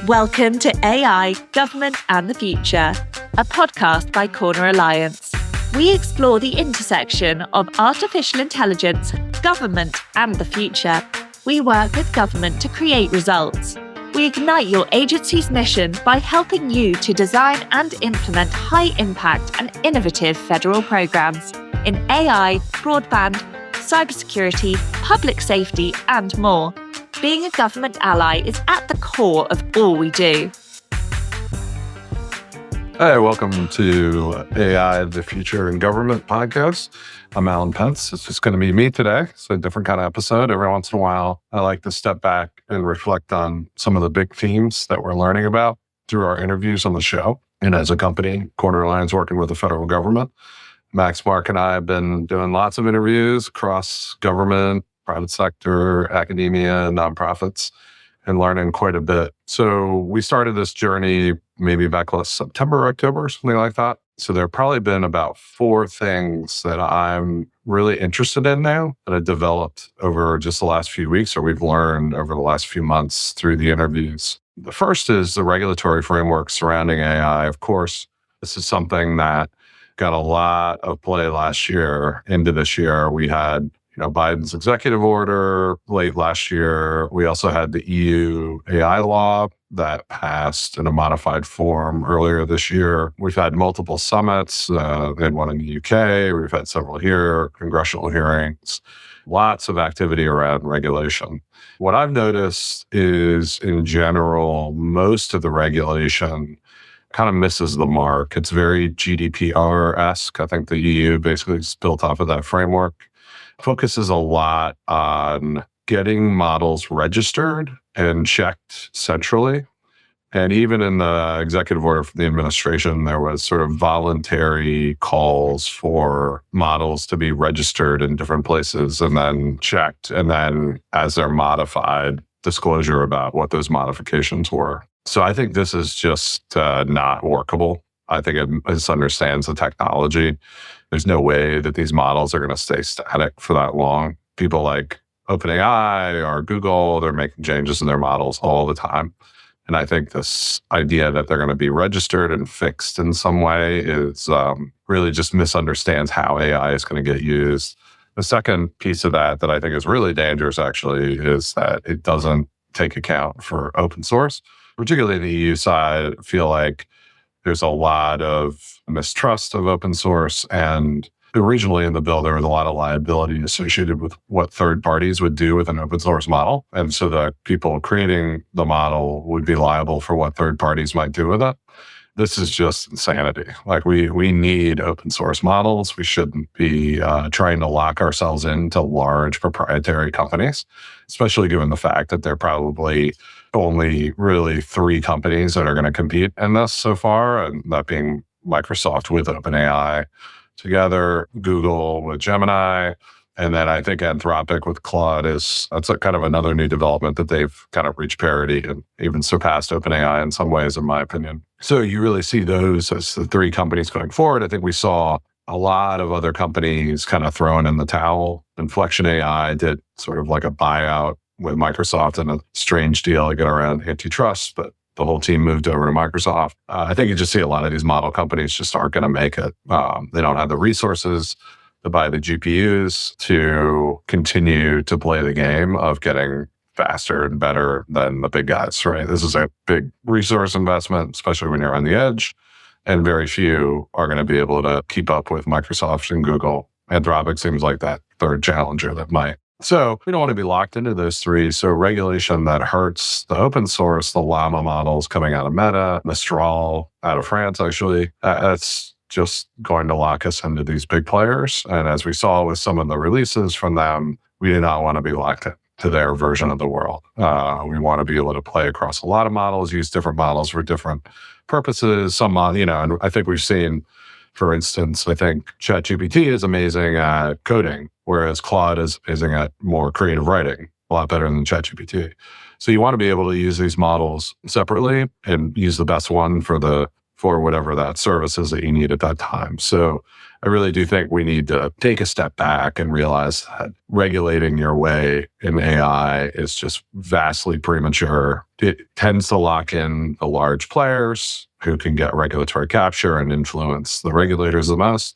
Welcome to AI, Government and the Future, a podcast by Corner Alliance. We explore the intersection of artificial intelligence, government and the future. We work with government to create results. We ignite your agency's mission by helping you to design and implement high-impact and innovative federal programs in AI, broadband, cybersecurity, public safety, and more. Being a government ally is at the core of all we do. Hey, welcome to AI, the Future in Government podcast. I'm Alan Pentz. It's just going to be me today. It's a different kind of episode. Every once in a while, I like to step back and reflect on some of the big themes that we're learning about through our interviews on the show. And as a company, Corner Alliance working with the federal government, Max, Mark, and I have been doing lots of interviews across government, private sector, academia, nonprofits, and learning quite a bit. So we started this journey maybe back last September, October, something like that. So there have probably been about 4 things that I'm really interested in now that have developed over just the last few weeks, or we've learned over the last few months through the interviews. The first is the regulatory framework surrounding AI. Of course, this is something that got a lot of play last year. Into this year, we had Biden's executive order late last year. We also had the EU AI law that passed in a modified form earlier this year. We've had multiple summits. We had one in the UK. We've had several here, congressional hearings, lots of activity around regulation. What I've noticed is, in general, most of the regulation kind of misses the mark. It's very GDPR-esque. I think the EU basically is built off of that framework. Focuses a lot on getting models registered and checked centrally. And even in the executive order from the administration, there was sort of voluntary calls for models to be registered in different places and then checked. And then as they're modified, disclosure about what those modifications were. So I think this is just not workable. I think it misunderstands the technology. There's no way that these models are going to stay static for that long. People like OpenAI or Google, they're making changes in their models all the time. And I think this idea that they're going to be registered and fixed in some way is really just misunderstands how AI is going to get used. The second piece of that I think is really dangerous, actually, is that it doesn't take account for open source. Particularly the EU side, I feel like there's a lot of mistrust of open source, and originally in the bill, there was a lot of liability associated with what third parties would do with an open source model. And so the people creating the model would be liable for what third parties might do with it. This is just insanity. Like we need open source models. We shouldn't be trying to lock ourselves into large proprietary companies, especially given the fact that there are probably only really 3 companies that are going to compete in this so far, and that being Microsoft with OpenAI together, Google with Gemini, and then I think Anthropic with Claude that's a kind of another new development that they've kind of reached parity and even surpassed OpenAI in some ways, in my opinion. So you really see those as the 3 companies going forward. I think we saw a lot of other companies kind of throwing in the towel. Inflection AI did sort of like a buyout with Microsoft and a strange deal to get around antitrust, but the whole team moved over to Microsoft. I think you just see a lot of these model companies just aren't going to make it. They don't have the resources to buy the GPUs to continue to play the game of getting faster and better than the big guys, right? This is a big resource investment, especially when you're on the edge, and very few are going to be able to keep up with Microsoft and Google. Anthropic seems like that third challenger that might. So we don't want to be locked into those 3. So regulation that hurts the open source, the Llama models coming out of Meta, Mistral out of France, actually, that's just going to lock us into these big players. And as we saw with some of the releases from them, we do not want to be locked to their version of the world. We want to be able to play across a lot of models, use different models for different purposes. And I think we've seen, for instance, I think ChatGPT is amazing at coding, whereas Claude is amazing at more creative writing, a lot better than ChatGPT. So you want to be able to use these models separately and use the best one for whatever that service is that you need at that time. So I really do think we need to take a step back and realize that regulating your way in AI is just vastly premature. It tends to lock in the large players who can get regulatory capture and influence the regulators the most,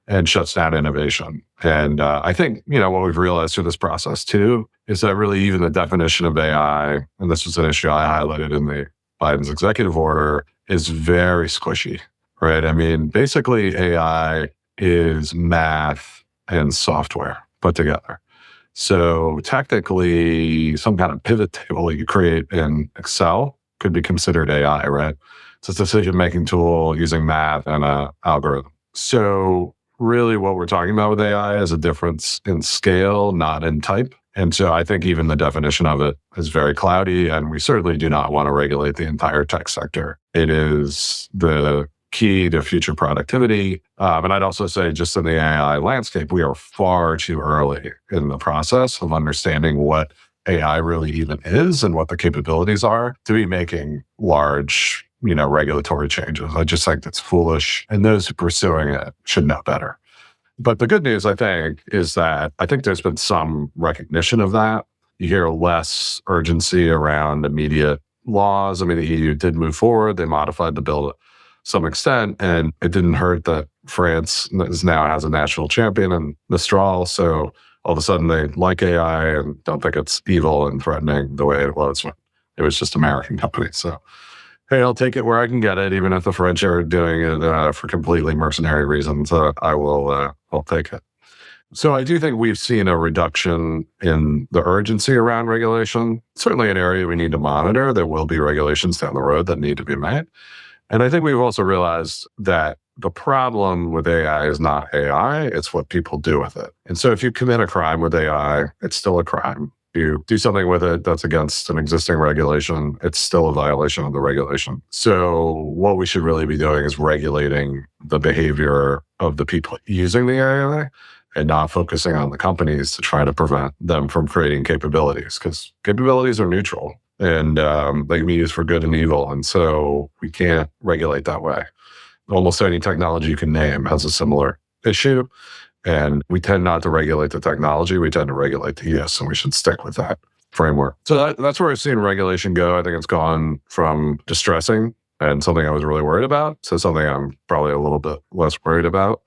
and shuts down innovation. And I think, what we've realized through this process too, is that really even the definition of AI, and this was an issue I highlighted in the Biden's executive order, is very squishy, right? I mean, basically AI is math and software put together. So technically, some kind of pivot table you create in Excel could be considered AI, right? It's a decision-making tool using math and an algorithm. So really what we're talking about with AI is a difference in scale, not in type. And so I think even the definition of it is very cloudy, and we certainly do not want to regulate the entire tech sector. It is the key to future productivity. And I'd also say just in the AI landscape, we are far too early in the process of understanding what AI really even is and what the capabilities are to be making large, regulatory changes. I just think that's foolish, and those who are pursuing it should know better. But the good news, I think, is that I think there's been some recognition of that. You hear less urgency around immediate laws. I mean, the EU did move forward. They modified the bill to some extent, and it didn't hurt that France now has a national champion in Mistral. So all of a sudden they like AI and don't think it's evil and threatening the way it was when it was just American companies. So, hey, I'll take it where I can get it, even if the French are doing it for completely mercenary reasons. I'll take it. So I do think we've seen a reduction in the urgency around regulation. Certainly an area we need to monitor. There will be regulations down the road that need to be made. And I think we've also realized that the problem with AI is not AI, it's what people do with it. And so if you commit a crime with AI, it's still a crime. If you do something with it that's against an existing regulation, it's still a violation of the regulation. So what we should really be doing is regulating the behavior of the people using the AI and not focusing on the companies to try to prevent them from creating capabilities, because capabilities are neutral. And they can be used for good and evil. And so we can't regulate that way. Almost any technology you can name has a similar issue. And we tend not to regulate the technology. We tend to regulate the use, and we should stick with that framework. So that's where I've seen regulation go. I think it's gone from distressing and something I was really worried about to something I'm probably a little bit less worried about.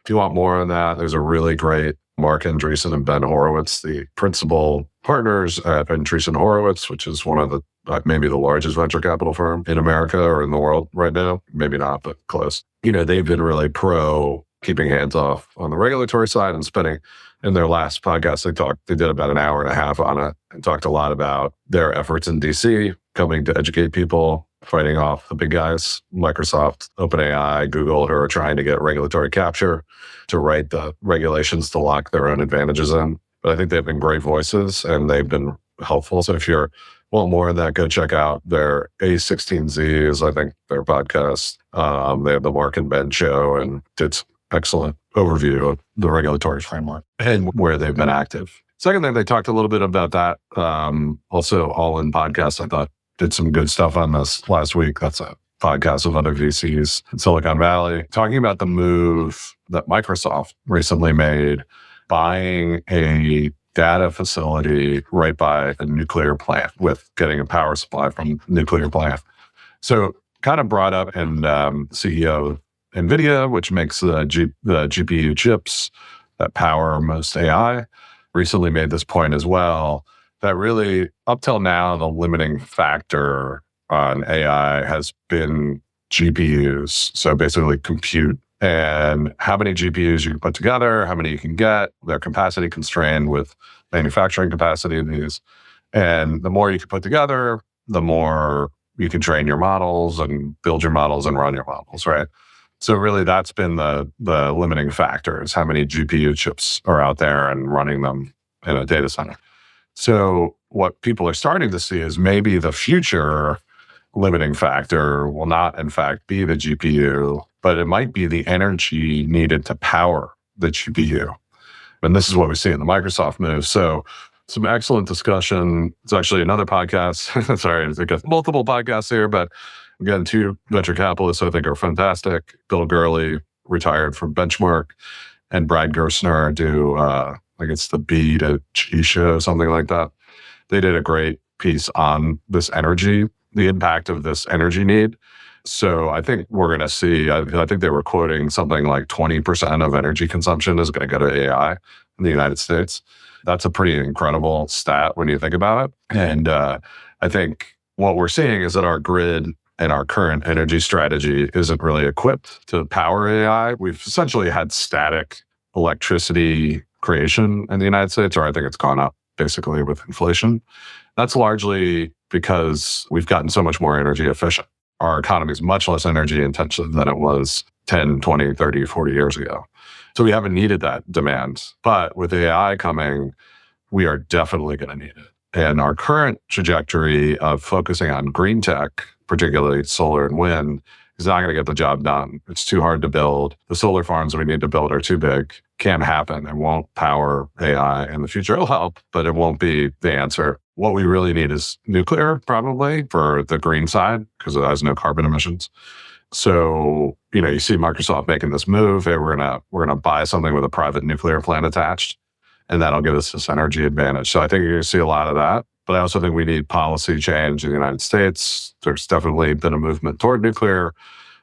If you want more on that, there's a really great Mark Andreessen and Ben Horowitz, the principal partners at Andreessen Horowitz, which is one of the maybe the largest venture capital firm in America or in the world right now. Maybe not, but close. They've been really pro keeping hands off on the regulatory side and spending. In their last podcast, they did about an hour and a half on it and talked a lot about their efforts in DC, coming to educate people, fighting off the big guys, Microsoft, OpenAI, Google, who are trying to get regulatory capture to write the regulations to lock their own advantages in. But I think they've been great voices and they've been helpful. So if you want more of that, go check out their A16Z is, I think, their podcast. They have the Mark and Ben show, and it's excellent overview of the regulatory framework and where they've been active. Second thing, they talked a little bit about that. Also, All In Podcast, I thought, did some good stuff on this last week. That's a podcast of other VCs in Silicon Valley, talking about the move that Microsoft recently made, buying a data facility right by a nuclear plant with getting a power supply from a nuclear plant. So kind of brought up, and CEO of NVIDIA, which makes the GPU chips that power most AI, recently made this point as well, that really, up till now, the limiting factor on AI has been GPUs. So basically compute and how many GPUs you can put together, how many you can get. They're capacity constrained with manufacturing capacity of these. And the more you can put together, the more you can train your models and build your models and run your models, right? So really that's been the limiting factor, is how many GPU chips are out there and running them in a data center. So what people are starting to see is maybe the future limiting factor will not, in fact, be the GPU, but it might be the energy needed to power the GPU. And this is what we see in the Microsoft move. So some excellent discussion. It's actually another podcast. Sorry, I got multiple podcasts here, but again, two venture capitalists I think are fantastic. Bill Gurley retired from Benchmark, and Brad Gerstner do, like it's the B to G show, something like that. They did a great piece on this energy, the impact of this energy need. So I think we're going to see, I think they were quoting something like 20% of energy consumption is going to go to AI in the United States. That's a pretty incredible stat when you think about it. And I think what we're seeing is that our grid and our current energy strategy isn't really equipped to power AI. We've essentially had static electricity creation in the United States, or I think it's gone up basically with inflation. That's largely because we've gotten so much more energy efficient. Our economy is much less energy intensive than it was 10, 20, 30, 40 years ago. So we haven't needed that demand. But with AI coming, we are definitely going to need it. And our current trajectory of focusing on green tech, particularly solar and wind, is not going to get the job done. It's too hard to build. The solar farms we need to build are too big. Can't happen. It won't power AI in the future. It'll help, but it won't be the answer. What we really need is nuclear, probably, for the green side, because it has no carbon emissions. So, you see Microsoft making this move. Hey, we're gonna buy something with a private nuclear plant attached, and that'll give us this energy advantage. So I think you're going to see a lot of that. But I also think we need policy change in the United States. There's definitely been a movement toward nuclear,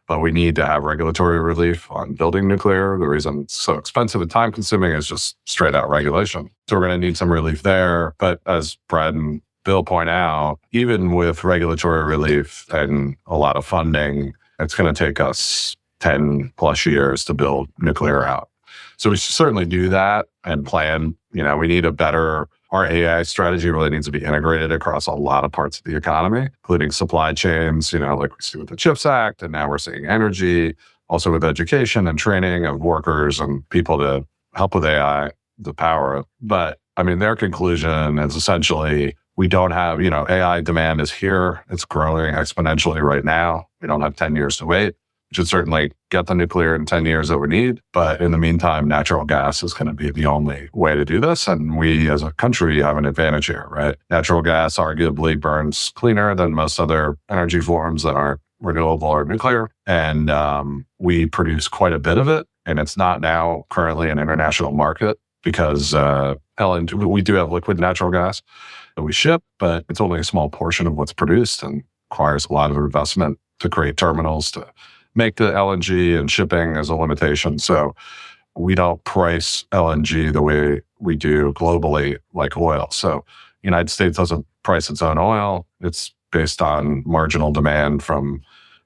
but we need to have regulatory relief on building nuclear. The reason it's so expensive and time consuming is just straight out regulation. So we're going to need some relief there. But as Brad and Bill point out, even with regulatory relief and a lot of funding, it's going to take us 10 plus years to build nuclear out. So we should certainly do that and plan. We need our AI strategy really needs to be integrated across a lot of parts of the economy, including supply chains, like we see with the CHIPS Act, and now we're seeing energy, also with education and training of workers and people to help with AI, the power. But their conclusion is essentially, we don't have, AI demand is here. It's growing exponentially right now. We don't have 10 years to wait. We should certainly get the nuclear in 10 years that we need. But in the meantime, natural gas is going to be the only way to do this. And we as a country have an advantage here, right? Natural gas arguably burns cleaner than most other energy forms that aren't renewable or nuclear. And we produce quite a bit of it. And it's not now currently an international market because we do have liquid natural gas that we ship, but it's only a small portion of what's produced and requires a lot of investment to create terminals to make the LNG, and shipping as a limitation. So we don't price LNG the way we do globally, like oil. So the United States doesn't price its own oil. It's based on marginal demand from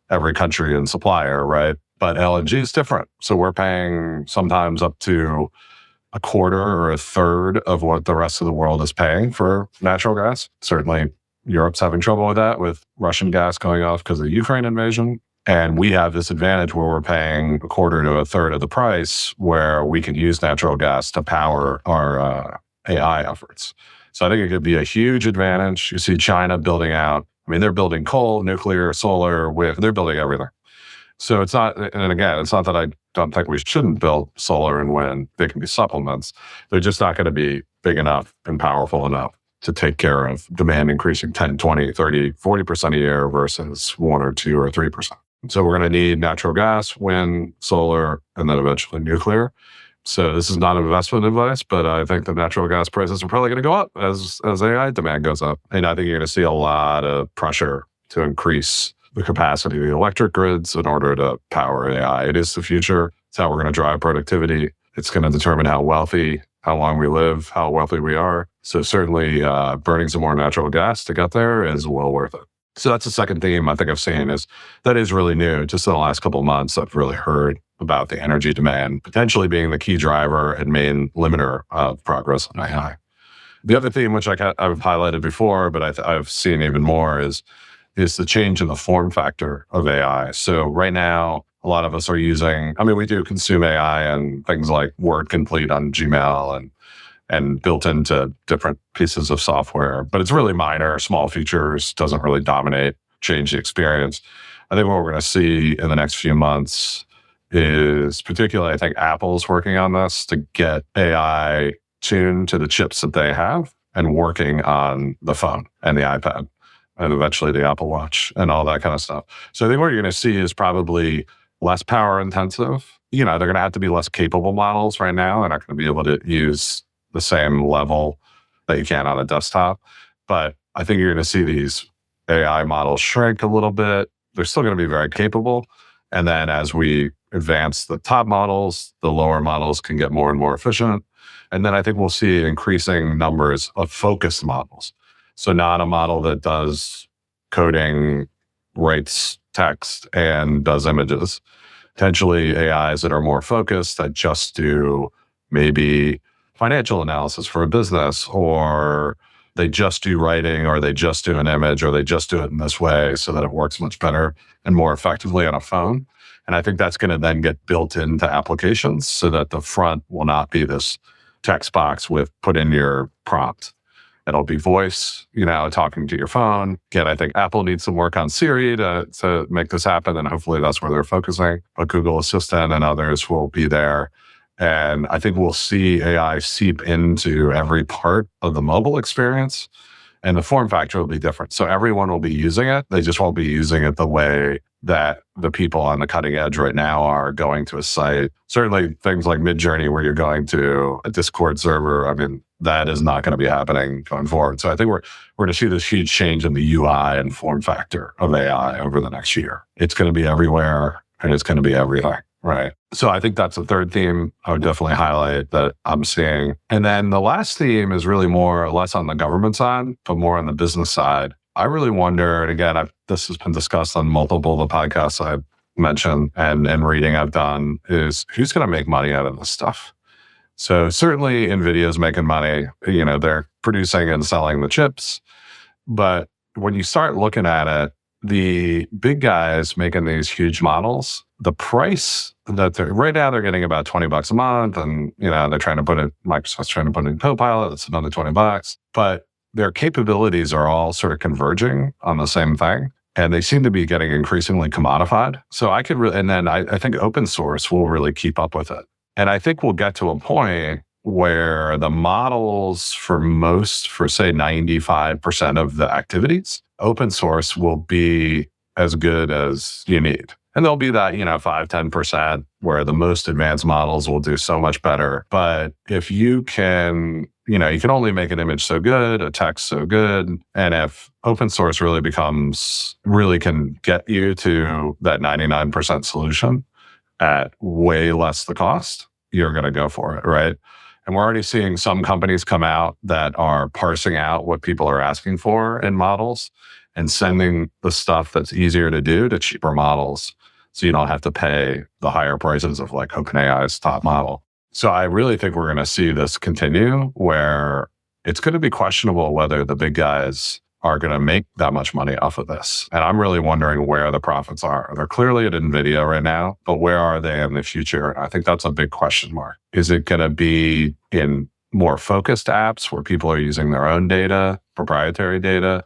every country and supplier, right? But LNG is different. So we're paying sometimes up to a quarter or a third of what the rest of the world is paying for natural gas. Certainly Europe's having trouble with that, with Russian gas going off because of the Ukraine invasion. And we have this advantage where we're paying a quarter to a third of the price, where we can use natural gas to power our AI efforts. So I think it could be a huge advantage. You see China building out. They're building coal, nuclear, solar, wind. They're building everything. So it's not, and again, it's not that I don't think we shouldn't build solar and wind. They can be supplements. They're just not going to be big enough and powerful enough to take care of demand increasing 10, 20, 30, 40% a year versus 1 or 2 or 3%. So we're going to need natural gas, wind, solar, and then eventually nuclear. So this is not investment advice, but I think the natural gas prices are probably going to go up as AI demand goes up. And I think you're going to see a lot of pressure to increase the capacity of the electric grids in order to power AI. It is the future. It's how we're going to drive productivity. It's going to determine how long we live, how wealthy we are. So certainly burning some more natural gas to get there is well worth it. So that's the second theme I think I've seen that is really new. Just in the last couple of months, I've really heard about the energy demand potentially being the key driver and main limiter of progress on AI. The other theme, which I've highlighted before, but I've seen even more, is the change in the form factor of AI. So right now, a lot of us are using, we do consume AI and things like Word Complete on Gmail and built into different pieces of software, but it's really minor, small features, doesn't really change the experience. I think what we're going to see in the next few months is, particularly, I think Apple's working on this to get AI tuned to the chips that they have and working on the phone and the iPad and eventually the Apple Watch and all that kind of stuff. So I think what you're going to see is probably less power intensive, they're going to have to be less capable models right now. They're not going to be able to use the same level that you can on a desktop. But I think you're going to see these AI models shrink a little bit. They're still going to be very capable. And then as we advance the top models, the lower models can get more and more efficient. And then I think we'll see increasing numbers of focused models. So not a model that does coding, writes text, and does images. Potentially AIs that are more focused that just do maybe financial analysis for a business, or they just do writing, or they just do an image, or they just do it in this way so that it works much better and more effectively on a phone. And I think that's going to then get built into applications so that the front will not be this text box with put in your prompt. It'll be voice, talking to your phone. Again, I think Apple needs some work on Siri to make this happen, and hopefully that's where they're focusing. But Google Assistant and others will be there. And I think we'll see AI seep into every part of the mobile experience, and the form factor will be different. So everyone will be using it. They just won't be using it the way that the people on the cutting edge right now are going to a site. Certainly things like Midjourney, where you're going to a Discord server, that is not going to be happening going forward. So I think we're going to see this huge change in the UI and form factor of AI over the next year. It's going to be everywhere, and it's going to be everything, right? So I think that's the third theme I would definitely highlight that I'm seeing. And then the last theme is really more or less on the government side, but more on the business side. I really wonder, and again, this has been discussed on multiple of the podcasts I've mentioned and reading I've done, is who's going to make money out of this stuff? So certainly NVIDIA's making money. They're producing and selling the chips. But when you start looking at it, the big guys making these huge models, the price that right now they're getting about $20 a month, and they're trying to put in, Microsoft's trying to put in Copilot, that's another $20. But their capabilities are all sort of converging on the same thing, and they seem to be getting increasingly commodified. So I think open source will really keep up with it. And I think we'll get to a point where the models for say 95% of the activities, open source will be as good as you need. And there'll be that, 5-10% where the most advanced models will do so much better. But if you can, you can only make an image so good, a text so good. And if open source really can get you to that 99% solution at way less the cost, you're going to go for it, right? And we're already seeing some companies come out that are parsing out what people are asking for in models and sending the stuff that's easier to do to cheaper models, so you don't have to pay the higher prices of like OpenAI's top model. So I really think we're going to see this continue, where it's going to be questionable whether the big guys are going to make that much money off of this. And I'm really wondering where the profits are. They're clearly at NVIDIA right now, but where are they in the future? And I think that's a big question mark. Is it going to be in more focused apps where people are using their own data, proprietary data,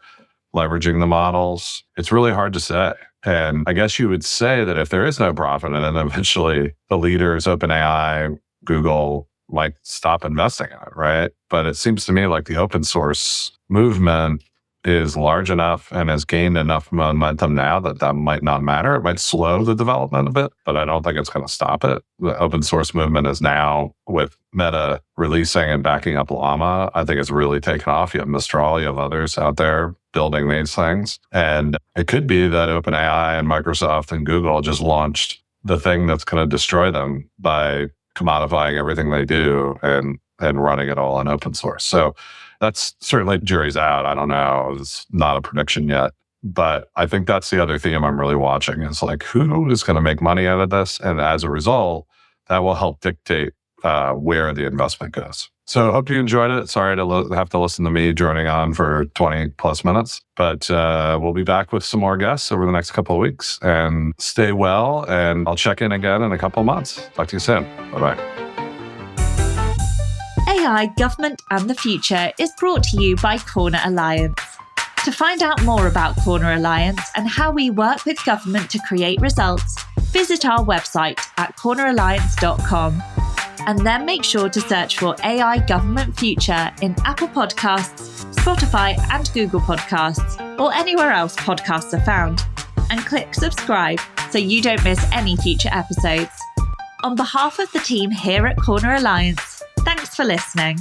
leveraging the models? It's really hard to say. And I guess you would say that if there is no profit, and then eventually the leaders, OpenAI, Google, might stop investing in it, right? But it seems to me like the open source movement is large enough and has gained enough momentum now that might not matter. It might slow the development a bit, but I don't think it's going to stop it. The open source movement is now, with Meta releasing and backing up Llama, I think it's really taken off. You have Mistral, you have others out there building these things. And it could be that OpenAI and Microsoft and Google just launched the thing that's going to destroy them by commodifying everything they do and running it all in open source. So that's certainly, jury's out. I don't know. It's not a prediction yet. But I think that's the other theme I'm really watching, is like, who is going to make money out of this? And as a result, that will help dictate where the investment goes. So hope you enjoyed it. Sorry to have to listen to me droning on for 20 plus minutes, but we'll be back with some more guests over the next couple of weeks. And stay well, and I'll check in again in a couple of months. Talk to you soon. Bye-bye. AI, Government and the Future is brought to you by Corner Alliance. To find out more about Corner Alliance and how we work with government to create results, visit our website at corneralliance.com. And then make sure to search for AI Government Future in Apple Podcasts, Spotify and Google Podcasts, or anywhere else podcasts are found. And click subscribe so you don't miss any future episodes. On behalf of the team here at Corner Alliance, thanks for listening.